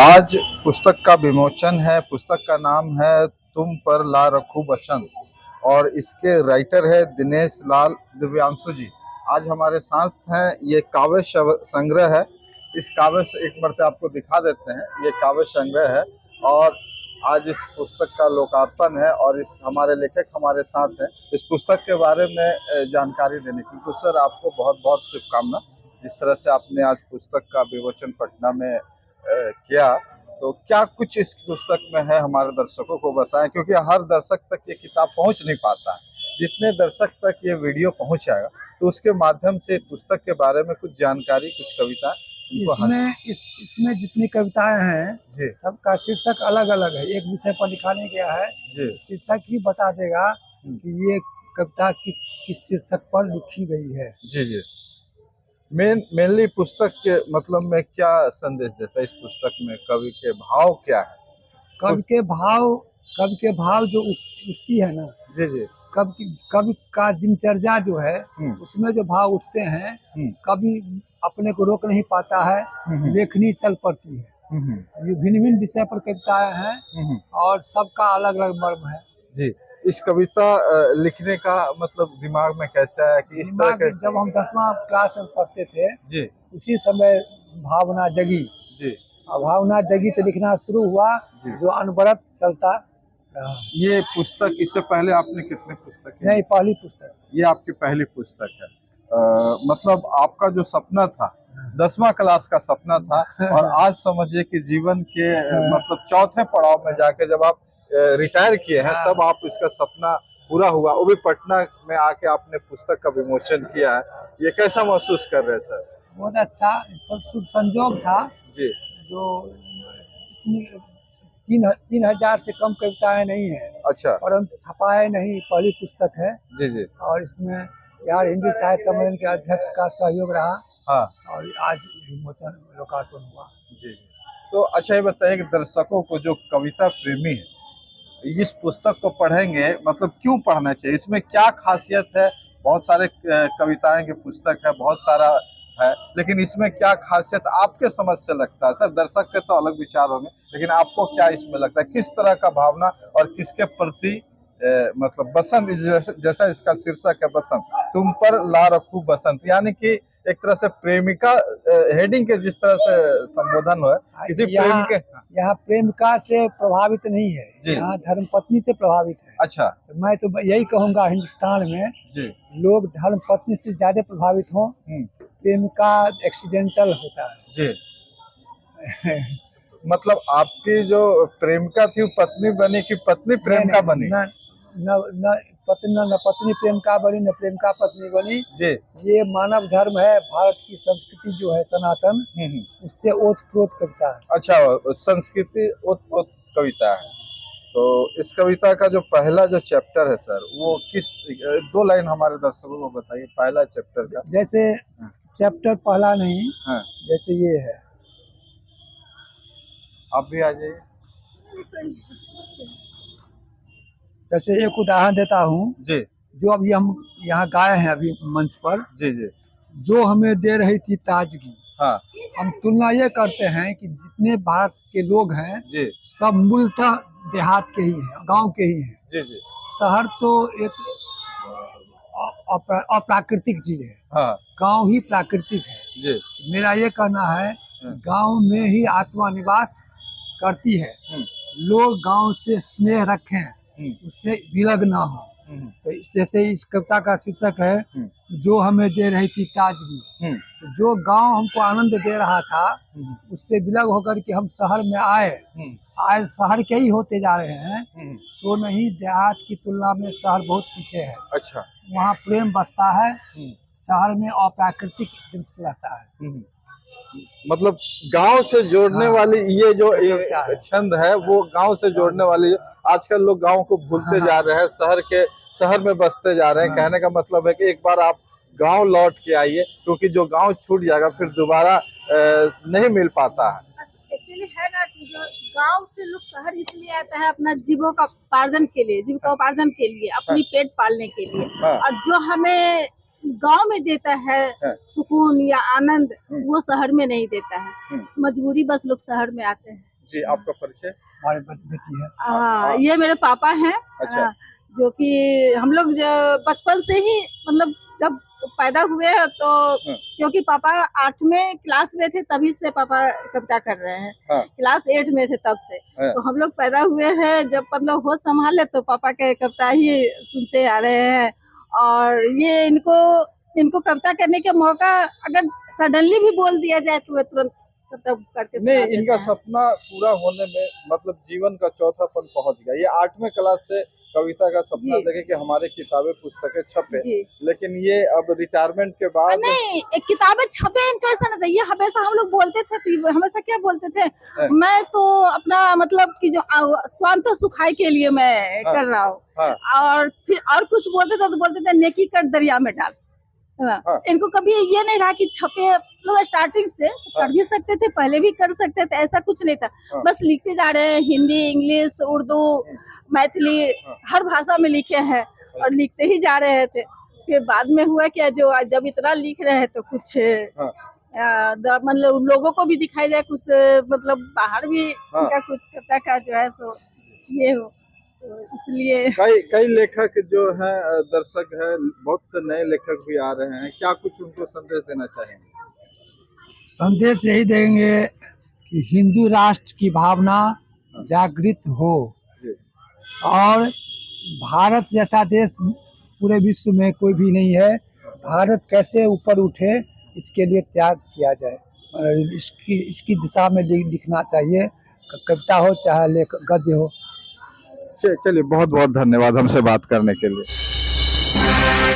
आज पुस्तक का विमोचन है। पुस्तक का नाम है तुम पर ला रखूं बसंत और इसके राइटर है दिनेश लाल दिव्यांशु जी। आज हमारे साथ हैं। ये काव्य संग्रह है। इस काव्य एक मरते आपको दिखा देते हैं। ये काव्य संग्रह है और आज इस पुस्तक का लोकार्पण है और इस हमारे लेखक हमारे साथ हैं इस पुस्तक के बारे में जानकारी देने की। तो सर, आपको बहुत बहुत शुभकामना। जिस तरह से आपने आज पुस्तक का विमोचन पटना में किया, तो क्या कुछ इस पुस्तक में है हमारे दर्शकों को बताएं, क्योंकि हर दर्शक तक ये किताब पहुंच नहीं पाता है। जितने दर्शक तक ये वीडियो पहुंच जाएगा तो उसके माध्यम से पुस्तक के बारे में कुछ जानकारी, कुछ कविता इसमें जितनी कविताएं हैं जी, सबका शीर्षक अलग अलग है। एक विषय पर लिखा नहीं गया है जी, शीर्षक ही बता देगा कि ये कविता किस शीर्षक पर लिखी गई है। जी, जी। मेनली पुस्तक के मतलब में क्या संदेश देता है? इस पुस्तक में कवि के भाव क्या है? कवि के भाव जो उठती है ना। जी, जी। कवि का दिनचर्या जो है उसमें जो भाव उठते हैं, कवि अपने को रोक नहीं पाता है, लेखनी चल पड़ती है। ये भिन्न भिन्न विषय पर कविताएं हैं और सबका अलग अलग मर्म है। जी, इस कविता लिखने का मतलब दिमाग में कैसा है कि इस तरह के? जब हम 10वां क्लास में पढ़ते थे जी, उसी समय भावना जगी। जी, और भावना जगी तो लिखना शुरू हुआ, जो अनवरत चलता रहा। ये पुस्तक, इससे पहले आपने कितने पुस्तक? नहीं, पहली पुस्तक। ये आपकी पहली पुस्तक है। मतलब आपका जो सपना था, 10वां क्लास का सपना था और आज समझिए कि जीवन के मतलब चौथे पड़ाव में जाके जब आप रिटायर किए हैं तब आप इसका सपना पूरा हुआ। वो भी पटना में आके आपने पुस्तक का विमोचन किया है। ये कैसा महसूस कर रहे हैं सर? बहुत अच्छा, सब शुभ संजोग था जी। जो इतनी 3,000 से कम कविताएं नहीं है। अच्छा। परंतु छपाए नहीं, पहली पुस्तक है। जी, जी। और इसमें यार हिंदी साहित्य सम्मेलन के अध्यक्ष का सहयोग रहा। हाँ। और आज विमोचन लोकार्पण हुआ। जी। तो अच्छा, ये बताइए कि दर्शकों को जो कविता प्रेमी है इस पुस्तक को पढ़ेंगे, मतलब क्यों पढ़ना चाहिए? इसमें क्या खासियत है? बहुत सारे कविताएं की पुस्तक है, बहुत सारा है, लेकिन इसमें क्या खासियत आपके समझ से लगता है? सर, दर्शक के तो अलग विचार होंगे, लेकिन आपको क्या इसमें लगता है? किस तरह का भावना और किसके प्रति मतलब बसंत, जैसा इसका शीर्षक है बसंत, तुम पर ला रखूं बसंत, यानी कि एक तरह से प्रेमिका हेडिंग के जिस तरह से संबोधन हुआ किसी प्रेम के। यहाँ प्रेमिका से प्रभावित नहीं है, यहाँ धर्मपत्नी से प्रभावित है। अच्छा। तो मैं तो यही कहूँगा, हिंदुस्तान में जी, लोग धर्मपत्नी से ज्यादा प्रभावित हों। प्रेमिका एक्सीडेंटल होता है। जी। मतलब आपकी जो प्रेमिका थी वो पत्नी बनी कि पत्नी प्रेमिका बनी? न पत्नी प्रेमिका बनी, न प्रेमिका पत्नी बनी। जी। ये मानव धर्म है। भारत की संस्कृति जो है सनातन, उससे ओतप्रोत कविता है। अच्छा, संस्कृति ओतप्रोत कविता है। तो इस कविता का जो पहला जो चैप्टर है सर, वो किस, 2 लाइन हमारे दर्शकों को बताइए पहला चैप्टर का। जैसे चैप्टर पहला नहीं, जैसे ये है, आप भी आ जाइए। जैसे एक उदाहरण देता हूँ जी, जो अभी हम यहाँ गाए हैं अभी मंच पर। जी, जी। जो हमें दे रही थी ताजगी। हाँ। हम तुलना ये करते हैं कि जितने भारत के लोग हैं जी, सब मूलतः देहात के ही हैं, गांव के ही हैं। जी, जी। शहर तो एक अप्राकृतिक चीज है। हाँ। गांव ही प्राकृतिक है। जी। मेरा ये कहना है, गांव में ही आत्मा निवास करती है। लोग गांव से स्नेह रखें, उससे विलग ना हो। तो जैसे इस कविता का शीर्षक है जो हमें दे रही थी ताजगी। तो जो गांव हमको आनंद दे रहा था उससे विलग होकर के हम शहर में आए शहर के ही होते जा रहे हैं। सो नहीं, देहात की तुलना में शहर बहुत पीछे है। अच्छा। वहाँ प्रेम बसता है, शहर में अप्राकृतिक दृश्य रहता है। मतलब गांव से जोड़ने वाली ये जो छंद है वो गांव से जोड़ने वाली। आजकल लोग गांव को भूलते जा रहे हैं, शहर में बसते जा रहे हैं। कहने का मतलब है कि एक बार आप गांव लौट के आइए, क्योंकि जो गांव छूट जाएगा फिर दोबारा नहीं मिल पाता है। एक्चुअली है ना कि जो गांव से लोग शहर इसलिए आते हैं अपना जीविकोपार्जन के लिए, अपनी पेट पालने के लिए। और जो हमें गांव में देता है सुकून या आनंद, वो शहर में नहीं देता है। मजबूरी बस लोग शहर में आते हैं। जी, आपका परिचय? हमारे बेटी है। हाँ, ये मेरे पापा हैं। अच्छा। जो कि हम लोग बचपन से ही मतलब जब पैदा हुए हैं तो हाँ। क्योंकि पापा 8वें क्लास में थे तभी से पापा कविता कर रहे हैं। हाँ। क्लास 8 में थे तब से। हाँ। तो हम लोग पैदा हुए हैं जब मतलब होश संभाले तो पापा के कविता ही सुनते आ रहे हैं। और ये इनको कविता करने के मौका अगर सडनली भी बोल दिया जाए तो वे तुरंत तब करके सुना नहीं, देते इनका हैं। सपना पूरा होने में मतलब जीवन का चौथापन पहुंच गया। ये 8वें क्लास से कविता का सपना जी। देखे कि हमारे किताबें पुस्तकें छपे, जी। लेकिन ये अब रिटायरमेंट के बाद नहीं, एक किताबें छपे इनका ऐसा नहीं था। ये हमेशा हम लोग बोलते थे कि हमेशा क्या बोलते थे, हाँ। मैं तो अपना मतलब कि जो स्वांत सुखाई के लिए मैं हाँ। कर रहा हूँ। हाँ। और फिर और कुछ बोलते थे तो बोलते थे नेकी कर दरिया में डाल। हाँ। हाँ। इनको कभी ये नहीं रहा कि छपे मतलब स्टार्टिंग से कर भी सकते थे, पहले भी कर सकते थे, ऐसा कुछ नहीं था। हाँ। बस लिखते जा रहे हैं, हिंदी, इंग्लिश, उर्दू, मैथिली हर भाषा में लिखे हैं और लिखते ही जा रहे थे। फिर बाद में हुआ क्या, जो आज जब इतना लिख रहे हैं तो कुछ मतलब लोगों को भी दिखाई जाए, कुछ मतलब बाहर भी उनका कुछ कविता का जो है सो ये हो, तो इसलिए कई लेखक जो हैं दर्शक हैं, बहुत से नए लेखक भी आ रहे हैं, क्या कुछ उनको संदेश देना चाहेंगे? संदेश यही देंगे कि हिंदू राष्ट्र की भावना जागृत हो और भारत जैसा देश पूरे विश्व में कोई भी नहीं है। भारत कैसे ऊपर उठे इसके लिए त्याग किया जाए और इसकी दिशा में लिखना चाहिए, कविता हो चाहे गद्य हो। चलिए, बहुत बहुत धन्यवाद हमसे बात करने के लिए।